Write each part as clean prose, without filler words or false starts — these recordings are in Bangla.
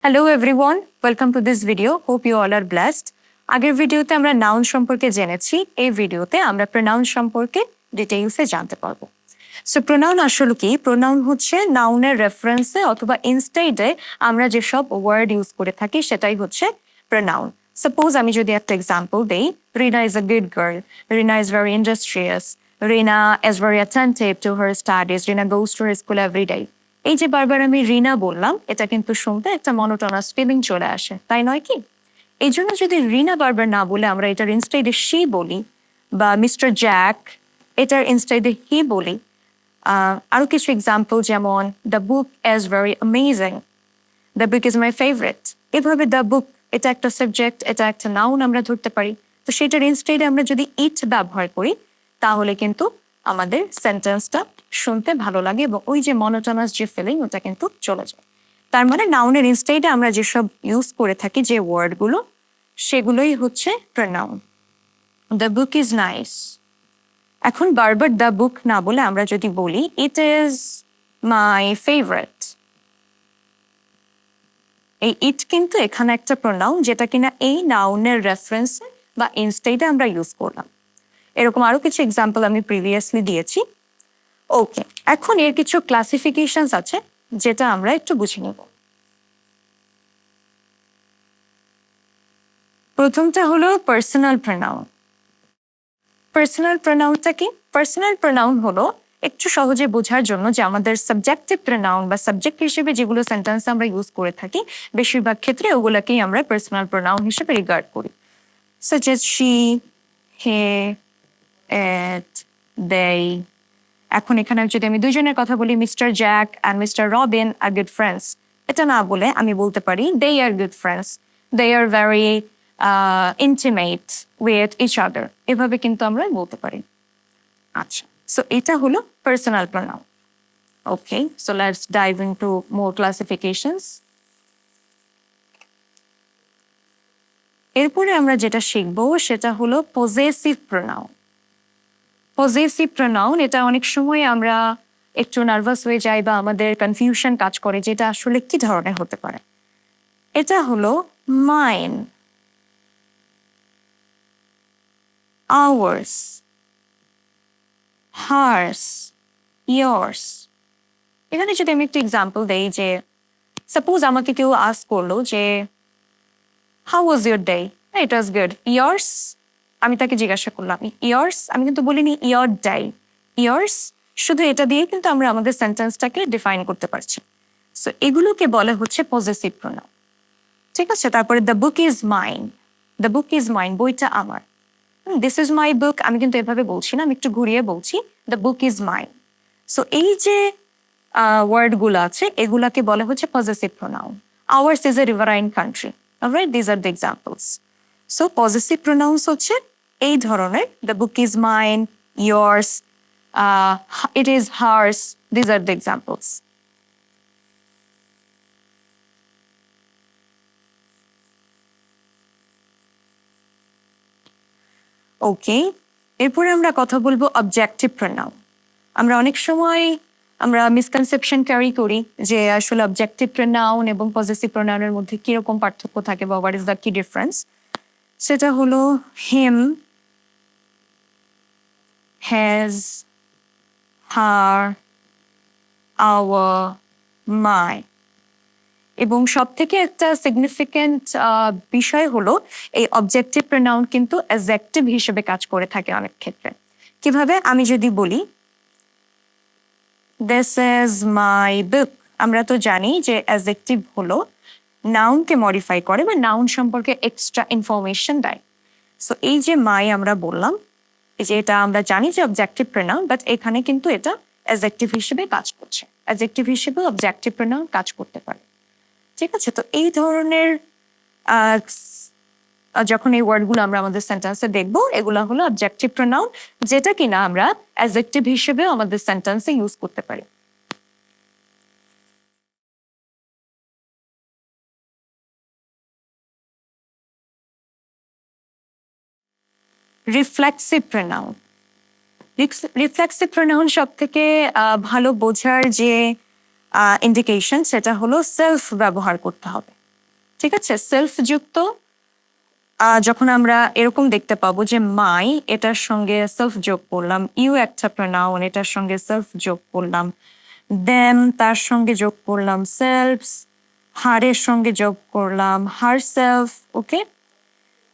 Hello everyone, welcome to this video. Hope you all are blessed. আগের ভিডিওতে আমরা নাউন সম্পর্কে জেনেছি, এই ভিডিওতে আমরা প্রোনাউন সম্পর্কে ডিটেইলসে জানতে পারবো। সো প্রোনাউন আসলে কি? প্রোনাউন হচ্ছে নাউনের রেফারেন্সে অথবা ইনস্টেডে আমরা যেসব ওয়ার্ড ইউজ করে থাকি সেটাই হচ্ছে প্রোনাউন। সাপোজ আমি যদি একটা এক্সাম্পল দেই, Rina is a good girl, Rina is very industrious, Rina is very attentive to her studies, Rina goes to her school every day. এই যে বারবার আমি রিনা বললাম, এটা কিন্তু শুনতে একটা মনোটোনাস ফিলিং চলে আসে, তাই নয় কি? এই জন্য যদি রিনা বারবার না বলে আমরা এটার ইনস্টেডে শি বলি, বা মিস্টার জ্যাক এটার ইনস্টেডে হি বলি। আরো কিছু এক্সাম্পল যেমন the book is very amazing, the book is my favourite. এভাবে দ্য বুক এটা একটা সাবজেক্ট, এটা একটা নাউন আমরা ধরতে পারি। তো সেটার ইনস্টেডে আমরা যদি ইট ব্যবহার করি তাহলে কিন্তু আমাদের সেন্টেন্সটা শুনতে ভালো লাগে এবং ওই যে মনোটোনাস যে ফিলিং ওটা কিন্তু চলে যায়। তার মানে নাউনের ইনস্টেডে আমরা যেসব ইউজ করে থাকি যে ওয়ার্ডগুলো, সেগুলোই হচ্ছে pronoun. The book is nice. এখন বারবার দ্য বুক না বলে আমরা যদি বলি ইট ইজ মাই ফেভারিট, এই ইট কিন্তু এখানে একটা প্রোনাউন যেটা কিনা এই নাউনের রেফারেন্সে বা ইনস্টেডে আমরা ইউজ করলাম। এরকম আরো কিছু এক্সাম্পল আমি প্রিভিয়াসলি দিয়েছি। ওকে, এখন এর কিছু ক্লাসিফিকেশনস আছে যেটা আমরা একটু বুঝে নেব। প্রথমটা হলো পার্সোনাল প্রোনাউন। পার্সোনাল প্রোনাউনটা কি? পার্সোনাল প্রোনাউন হলো একটু সহজে বোঝার জন্য যে আমাদের সাবজেক্টিভ প্রোনাউন বা সাবজেক্ট হিসেবে যেগুলো সেন্টেন্স আমরা ইউজ করে থাকি বেশিরভাগ ক্ষেত্রে ওগুলোকেই আমরা পার্সোনাল প্রোনাউন হিসেবে রিগার্ড করি। such as she, he, it, they. এখন এখানে যদি আমি দুইজনের কথা বলি, mister Jack and mister Robin are good friends, এটা না বলে আমি বলতে পারি they are good friends, they are very intimate with each other. এভাবে কিন্তু আমরা বলতে পারি। আচ্ছা, সো এটা হলো personal pronoun. Okay, so let's dive into more classifications. এরপরে আমরা যেটা শিখবো সেটা হলো পজেসিভ প্রোনাউন। পজেসিভ প্রোনাউন, এটা অনেক সময় আমরা একটু নার্ভাস হয়ে যাই বা আমাদের কনফিউশন কাজ করে যেটা আসলে কি ধরনের হতে পারে। এটা হলো মাইন, আওয়ার্স, হার্স, ইয়ার্স। এখানে যদি আমি একটা এক্সাম্পল দেই, যে সাপোজ আমাকে কেউ আস্ক করলো যে how was your day, it was good. Years, আমি তাকে জিজ্ঞাসা করলাম ইয়ার্স, আমি কিন্তু বলিনি ইয়র ডে। ইয়ার্স শুধু এটা দিয়ে কিন্তু আমরা আমাদের সেন্টেন্সটাকে ডিফাইন করতে পারছি। সো এগুলোকে বলে হচ্ছে পজেসিভ প্রোনাউন। ঠিক আছে, তারপরে the book is mine. The book is mine, বইটা আমার। দিস ইজ মাই বুক, আমি কিন্তু এভাবে বলছি না, আমি একটু ঘুরিয়ে বলছি the book is mine. So এই যে ওয়ার্ডগুলো আছে এগুলাকে বলে হচ্ছে possessive pronoun. Ours is a riverine country. Alright, these are the examples. So possessive pronouns হচ্ছে এই ধরনের, the book is mine, yours, it is hers, these are the examples. Okay, এরপরে আমরা কথা বলবো অবজেক্টিভ প্রোনাউন। আমরা অনেক সময় আমরা মিসকনসেপশন ক্যারি করি যে আসলে অবজেক্টিভ প্রোনাউন এবং পজেসিভ প্রোনাউনের মধ্যে কিরকম পার্থক্য থাকে বা হোয়াট ইজ দ্য কি ডিফারেন্স। সেটা হলো হিম, হ্যাজ, হার, আওয়ার, মাই। এবং সব থেকে একটা সিগনিফিক্যান্ট বিষয় হলো এই অবজেক্টিভ প্রোনাউন কিন্তু অ্যাডজেক্টিভ হিসেবে কাজ করে থাকে অনেক ক্ষেত্রে। কিভাবে? আমি যদি বলি দিস ইজ মাই বুক, আমরা তো জানি যে অ্যাডজেক্টিভ হলো নাউনকে মডিফাই করে বা নাউন সম্পর্কে এক্সট্রা ইনফরমেশন দেয়। সো এই যে মাই আমরা বললাম, এই যে এটা আমরা জানি যে অবজেক্টিভ প্রোনাউন, বাট এখানে কিন্তু এটা অ্যাডজেক্টিভ হিসেবে কাজ করছে। অ্যাডজেক্টিভ হিসেবে অবজেক্টিভ প্রোনাউন কাজ করতে পারে। ঠিক আছে, তো এই ধরনের যখন এই ওয়ার্ডগুলো আমরা আমাদের সেন্টেন্সে দেখবো, এগুলো হলো অবজেক্টিভ প্রোনাউন, যেটা কিনা আমরা অ্যাডজেক্টিভ হিসেবে আমাদের সেন্টেন্সে ইউজ করতে পারি। Reflexive pronoun. রিফ্লেক্সিভ প্রোনাউন সব থেকে ভালো বোঝার যে ইন্ডিকেশন সেটা হলো সেলফ ব্যবহার করতে হবে। ঠিক আছে, সেলফ যুক্ত যখন আমরা এরকম দেখতে পাবো যে মাই এটার সঙ্গে সেলফ যোগ করলাম, ইউ একটা প্রোনাউন এটার সঙ্গে সেলফ যোগ করলাম, দেম তার সঙ্গে যোগ করলাম সেলফস, হারের সঙ্গে যোগ করলাম হার সেলফ। ওকে,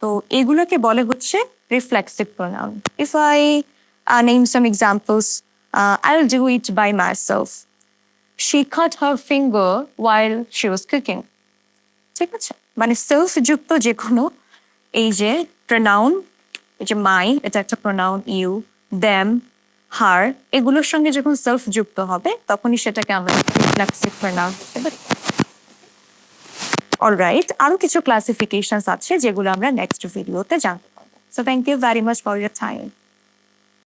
তো এগুলোকে বলে হচ্ছে reflexive pronoun. If I name some examples, I'll do it by myself. She cut her finger while she was cooking. ঠিক আছে, মানে সেলফ যুক্ত যে কোনো এই যে প্রোনাউন, এই যে মাই এটা একটা প্রোনাউন, ইউ, দেম, হার, এগুলোর সঙ্গে যখন সেলফ যুক্ত হবে তখনই সেটাকে আমরা রিফ্লেক্সিভ প্রোনাউন বলতে পারি। অলরাইট, আরো কিছু ক্লাসিফিকেশনস আছে যেগুলো আমরা নেক্সট ভিডিওতে জানতে পারবো। So thank you very much for your time.